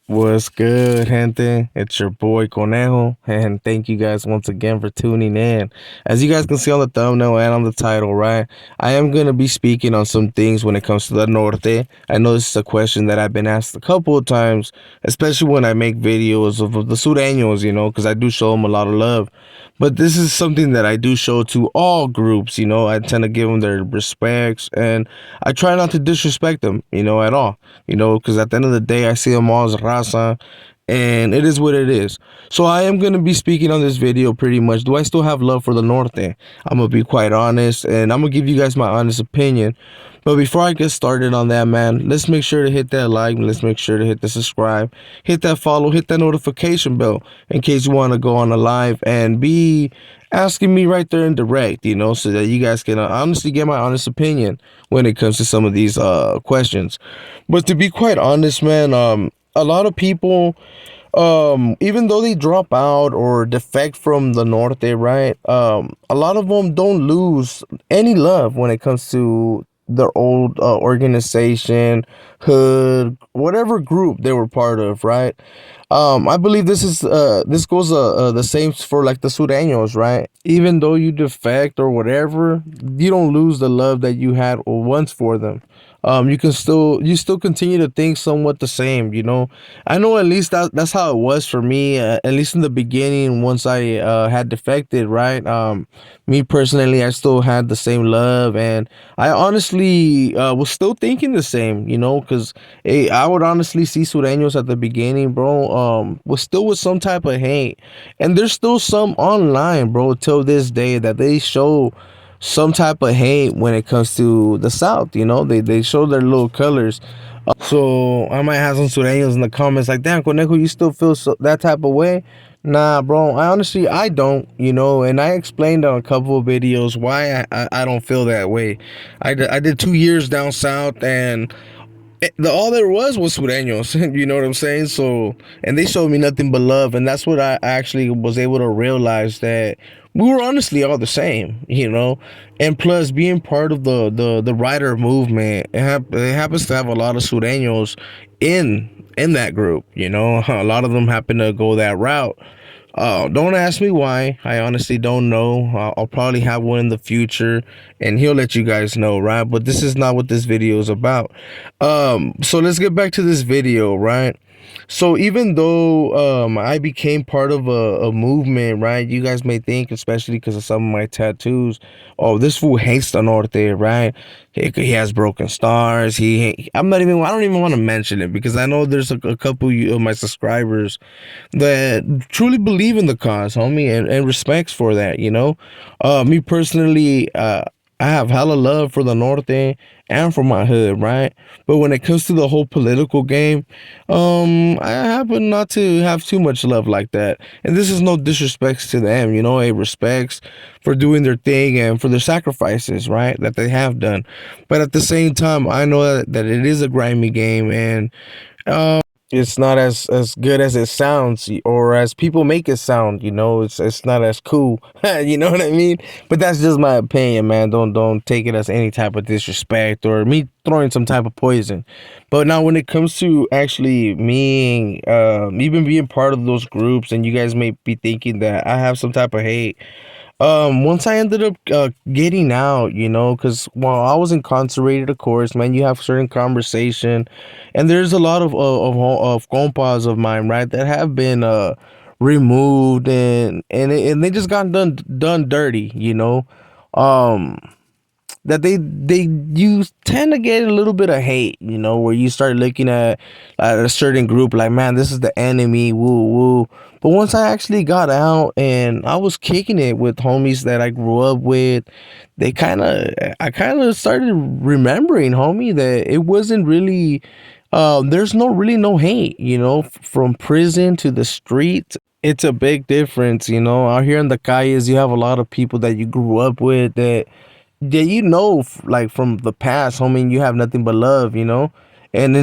What's good, gente? It's your boy Conejo, and thank you guys once again for tuning in. As you guys can see on the thumbnail and on the title, right? I am going to be speaking on some things when it comes to the Norte. I know this is a question that I've been asked a couple of times, especially when I make videos of the Sureños, because I do show them a lot of love. But this is something that I do show to all groups, I tend to give them their respects, and I try not to disrespect them, at all, because at the end of the day, I see them all as raza, and it is what it is. So I am going to be speaking on this video pretty much. Do I still have love for the Norte? I'm going to be quite honest, and I'm going to give you guys my honest opinion. But before I get started on that, man, let's make sure to hit that like, let's make sure to hit the subscribe, hit that follow, hit that notification bell in case you want to go on a live and be asking me right there in direct, so that you guys can honestly get my honest opinion when it comes to some of these questions. But to be quite honest, man, a lot of people, even though they drop out or defect from the Norte, right? A lot of them don't lose any love when it comes to their old organization, hood, whatever group they were part of, right? I believe this goes the same for like the Sureños, right? Even though you defect or whatever, you don't lose the love that you had once for them. You still continue to think somewhat the same, I know at least that's how it was for me, at least in the beginning once I had defected, right? Me personally, I still had the same love, and I honestly was still thinking the same, because I would honestly see Sureños at the beginning, bro, was still with some type of hate, and there's still some online, bro, till this day that they show some type of hate when it comes to the South. They show their little colors. So I might have some Sureños in the comments like, "Damn, Conejo, you still feel that type of way?" Nah, bro. I don't. And I explained on a couple of videos why I don't feel that way. I did 2 years down south, and all there was Sureños. You know what I'm saying? So, and they showed me nothing but love, and that's what I actually was able to realize, that we were honestly all the same, And plus, being part of the rider movement, it happens to have a lot of Sureños in that group. A lot of them happen to go that route. Don't ask me why. I honestly don't know. I'll probably have one in the future, and he'll let you guys know, right? But this is not what this video is about. So let's get back to this video, right? So even though I became part of a movement, right? You guys may think, especially because of some of my tattoos, oh, this fool hates the Norte, right? He has broken stars. I don't even want to mention it because I know there's a couple of my subscribers that truly believe in the cause, homie, and respects for that, Me personally, I have hella love for the Norte and for my hood, right? But when it comes to the whole political game, I happen not to have too much love like that. And this is no disrespect to them, a respects for doing their thing and for their sacrifices, right? That they have done. But at the same time, I know that it is a grimy game, and it's not as good as it sounds, or as people make it sound. It's not as cool. You know what I mean? But that's just my opinion, man. Don't take it as any type of disrespect or me throwing some type of poison. But now when it comes to actually me even being part of those groups, and you guys may be thinking that I have some type of hate, once I ended up getting out, because while I was incarcerated, of course, man, you have certain conversation, and there's a lot of compas of mine, right, that have been removed, and they just got done dirty, um that they you tend to get a little bit of hate, where you start looking at a certain group like, man, this is the enemy, woo woo. But once I actually got out and I was kicking it with homies that I grew up with, I kind of started remembering, homie, that it wasn't really there's no hate, from prison to the street. It's a big difference, out here in the calles. You have a lot of people that you grew up with, that like from the past, homie. You have nothing but love, and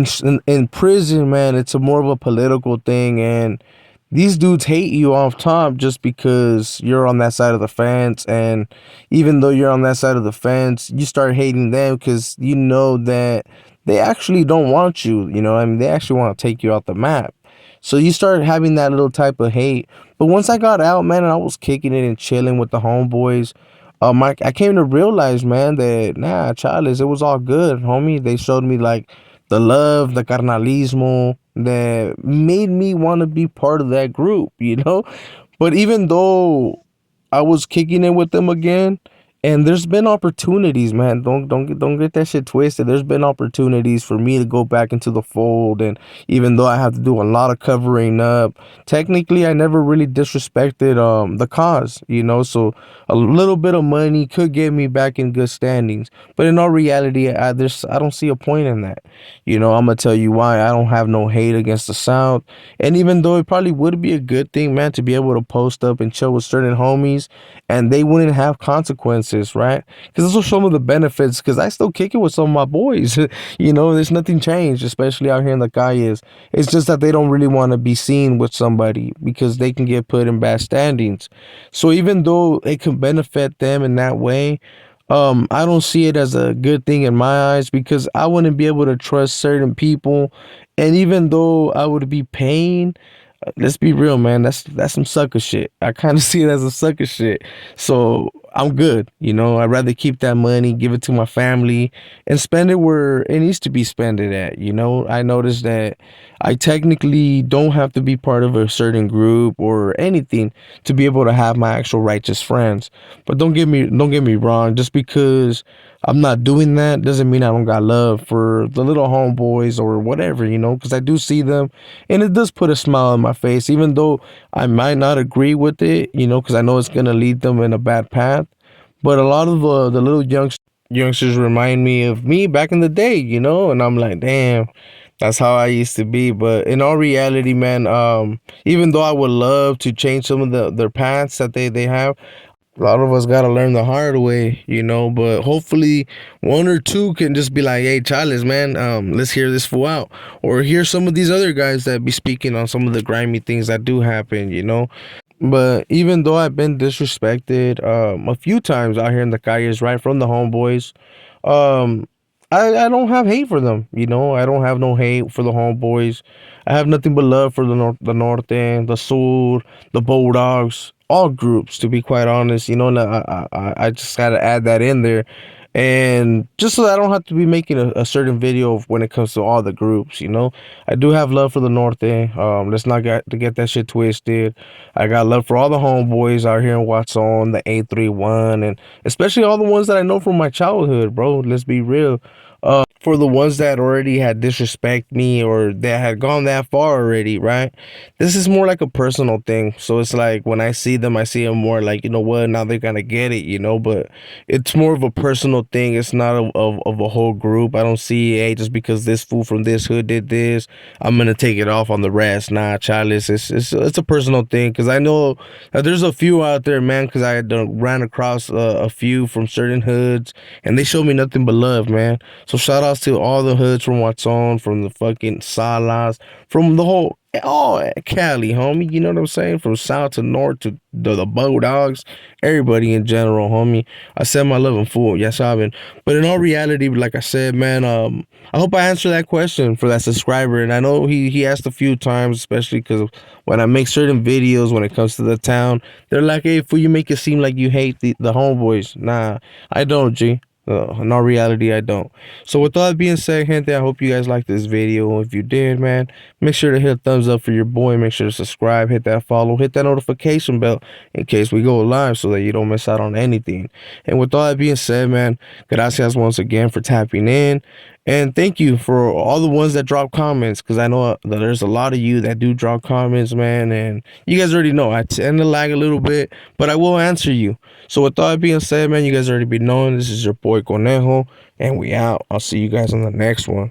in prison, man, it's a more of a political thing, and these dudes hate you off top just because you're on that side of the fence. And even though you're on that side of the fence, you start hating them because you know that they actually don't want you, I mean, they actually want to take you out the map. So you start having that little type of hate. But once I got out, man, and I was kicking it and chilling with the homeboys, I came to realize, man, that nah, Charles, it was all good, homie. They showed me like the love, the carnalismo that made me want to be part of that group, you know? But even though I was kicking it with them again, and there's been opportunities, man. Don't get that shit twisted. There's been opportunities for me to go back into the fold, and even though I have to do a lot of covering up, technically I never really disrespected the cause, you know. So a little bit of money could get me back in good standings, but in all reality, I don't see a point in that. You know, I'm gonna tell you why. I don't have no hate against the South, and even though it probably would be a good thing, man, to be able to post up and chill with certain homies and they wouldn't have consequences, right? Because those are some of the benefits. Because I still kick it with some of my boys. You know, there's nothing changed, especially out here in the calles. It's just that they don't really want to be seen with somebody because they can get put in bad standings. So even though it can benefit them in that way, I don't see it as a good thing in my eyes because I wouldn't be able to trust certain people, and even though I would be paying, let's be real, man. That's some sucker shit. I kind of see it as a sucker shit. So I'm good. You know, I'd rather keep that money, give it to my family, and spend it where it needs to be spent it at. You know, I noticed that I technically don't have to be part of a certain group or anything to be able to have my actual righteous friends. But don't get me wrong. Just because I'm not doing that doesn't mean I don't got love for the little homeboys or whatever, you know, because I do see them and it does put a smile on my face, even though I might not agree with it, you know, because I know it's gonna lead them in a bad path. But a lot of the little youngsters remind me of me back in the day, you know, and I'm like, damn, that's how I used to be. But in all reality, man, even though I would love to change some of their paths that they have, a lot of us gotta learn the hard way, you know. But hopefully, one or two can just be like, "Hey, Charles, man, let's hear this fool out," or hear some of these other guys that be speaking on some of the grimy things that do happen, you know. But even though I've been disrespected a few times out here in the calles, right from the homeboys, um, I don't have hate for them. You know, I don't have no hate for the homeboys. I have nothing but love for the Norte, the Sur, the Bulldogs, all groups. To be quite honest, you know, and I just gotta add that in there, and just so I don't have to be making a certain video of when it comes to all the groups. You know, I do have love for the Norte. Let's not get that shit twisted. I got love for all the homeboys out here in Watson, the 831, and especially all the ones that I know from my childhood, bro. Let's be real. For the ones that already had disrespect me or that had gone that far already, right? This is more like a personal thing. So it's like when I see them, I see them more like, you know what, now they're gonna get it, you know, but it's more of a personal thing. It's not of a whole group. I don't see, hey, just because this fool from this hood did this, I'm gonna take it off on the rest. Nah, Charles, it's a personal thing because I know that there's a few out there, man, because I done ran across a few from certain hoods and they show me nothing but love, man. So shout outs to all the hoods from Watson, from the fucking Salas, from the whole Cali, homie. You know what I'm saying? From south to north to the Bulldogs, everybody in general, homie. I said my love and full, yes, I've been. But in all reality, like I said, man, I hope I answered that question for that subscriber. And I know he asked a few times, especially because when I make certain videos when it comes to the town, they're like, "Hey, fool, you make it seem like you hate the homeboys." Nah, I don't, G. In all reality, I don't. So with all that being said, gente, I hope you guys liked this video. If you did, man, make sure to hit a thumbs up for your boy. Make sure to subscribe, hit that follow, hit that notification bell in case we go live so that you don't miss out on anything. And with all that being said, man, gracias once again for tapping in. And thank you for all the ones that drop comments because I know that there's a lot of you that do drop comments, man. And you guys already know I tend to lag a little bit, but I will answer you. So with all that being said, man, you guys already be knowing this is your boy Conejo, and we out. I'll see you guys on the next one.